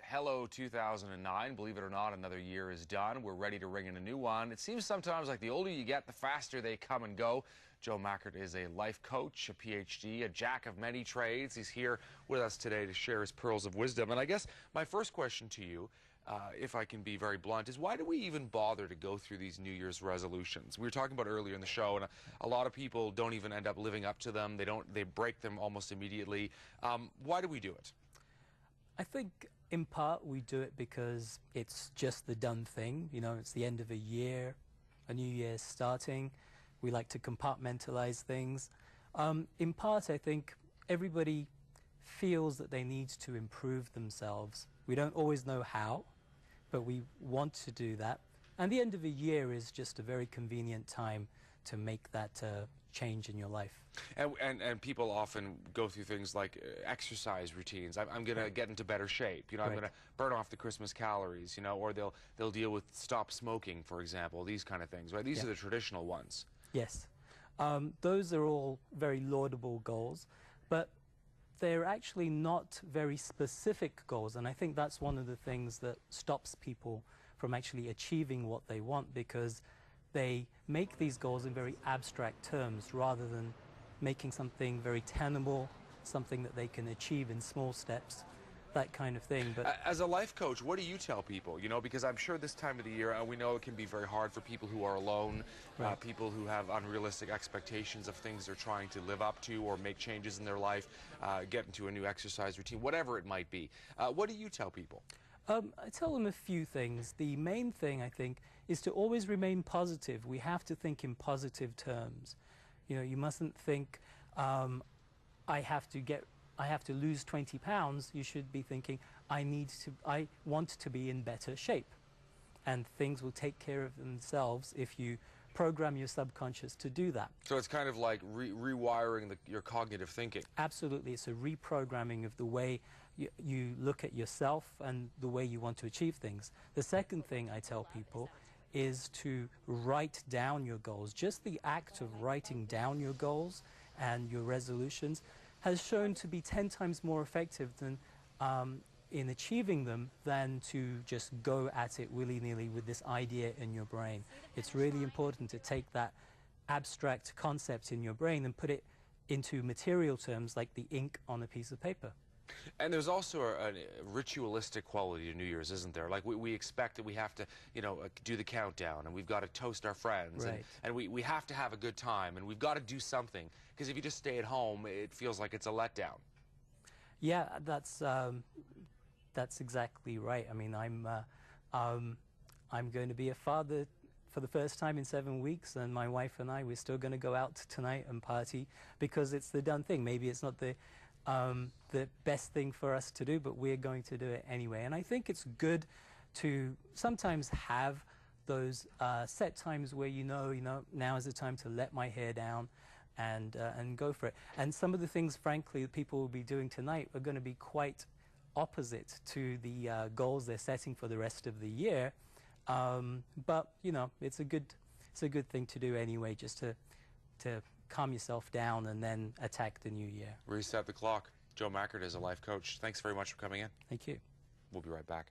Hello 2009. Believe it or not, another year is done. We're ready to ring in a new one. It seems sometimes like the older you get, the faster they come and go. Joe Mackert is a life coach, a PhD, a jack of many trades. He's here with us today to share his pearls of wisdom. And I guess my first question to you, if I can be very blunt, is why do we even bother to go through these New Year's resolutions? We were talking about earlier in the show, and a lot of people don't even end up living up to them. They break them almost immediately. Why do we do it? I think in part we do it because it's just the done thing. You know, it's the end of a year, a new year starting. We like to compartmentalize things. In part, I think everybody feels that they need to improve themselves. We don't always know how, but we want to do that. And the end of a year is just a very convenient time to make that change in your life. And people often go through things like exercise routines. I'm going to get into better shape. You know, I'm going to burn off the Christmas calories. You know, or they'll deal with stop smoking, for example. These kind of things. Right? These are the traditional ones. Yes, those are all very laudable goals, but they're actually not very specific goals. And I think that's one of the things that stops people from actually achieving what they want, because they make these goals in very abstract terms rather than making something very tenable, something that they can achieve in small steps, that kind of thing. But as a life coach, what do you tell people? You know, because I'm sure this time of the year, we know it can be very hard for people who are alone, people who have unrealistic expectations of things they're trying to live up to or make changes in their life, get into a new exercise routine, whatever it might be. What do you tell people? I tell them a few things. The main thing, I think, is to always remain positive. We have to think in positive terms. You know, you mustn't think, I have to lose 20 pounds. You should be thinking, I want to be in better shape. And things will take care of themselves if you program your subconscious to do that. So it's kind of like rewiring your cognitive thinking. Absolutely. It's a reprogramming of the way you look at yourself and the way you want to achieve things. The second thing I tell people is to write down your goals. Just the act of writing down your goals and your resolutions has shown to be 10 times more effective than in achieving them than to just go at it willy-nilly with this idea in your brain. It's really important to take that abstract concept in your brain and put it into material terms like the ink on a piece of paper. And there's also a ritualistic quality to New Year's, isn't there? Like we expect that we have to, you know, do the countdown, and we've got to toast our friends, and we have to have a good time, and we've got to do something, because if you just stay at home, it feels like it's a letdown. Yeah, that's exactly right. I mean, I'm going to be a father for the first time in 7 weeks, and my wife and I, we're still going to go out tonight and party because it's the done thing. Maybe it's not the best thing for us to do, but we're going to do it anyway. And I think it's good to sometimes have those set times where you know, now is the time to let my hair down and go for it. And some of the things, frankly, that people will be doing tonight are going to be quite opposite to the goals they're setting for the rest of the year. But you know, it's a good thing to do anyway, just to calm yourself down and then attack the new year. Reset the clock. Joe Mackert is a life coach. Thanks very much for coming in. Thank you. We'll be right back.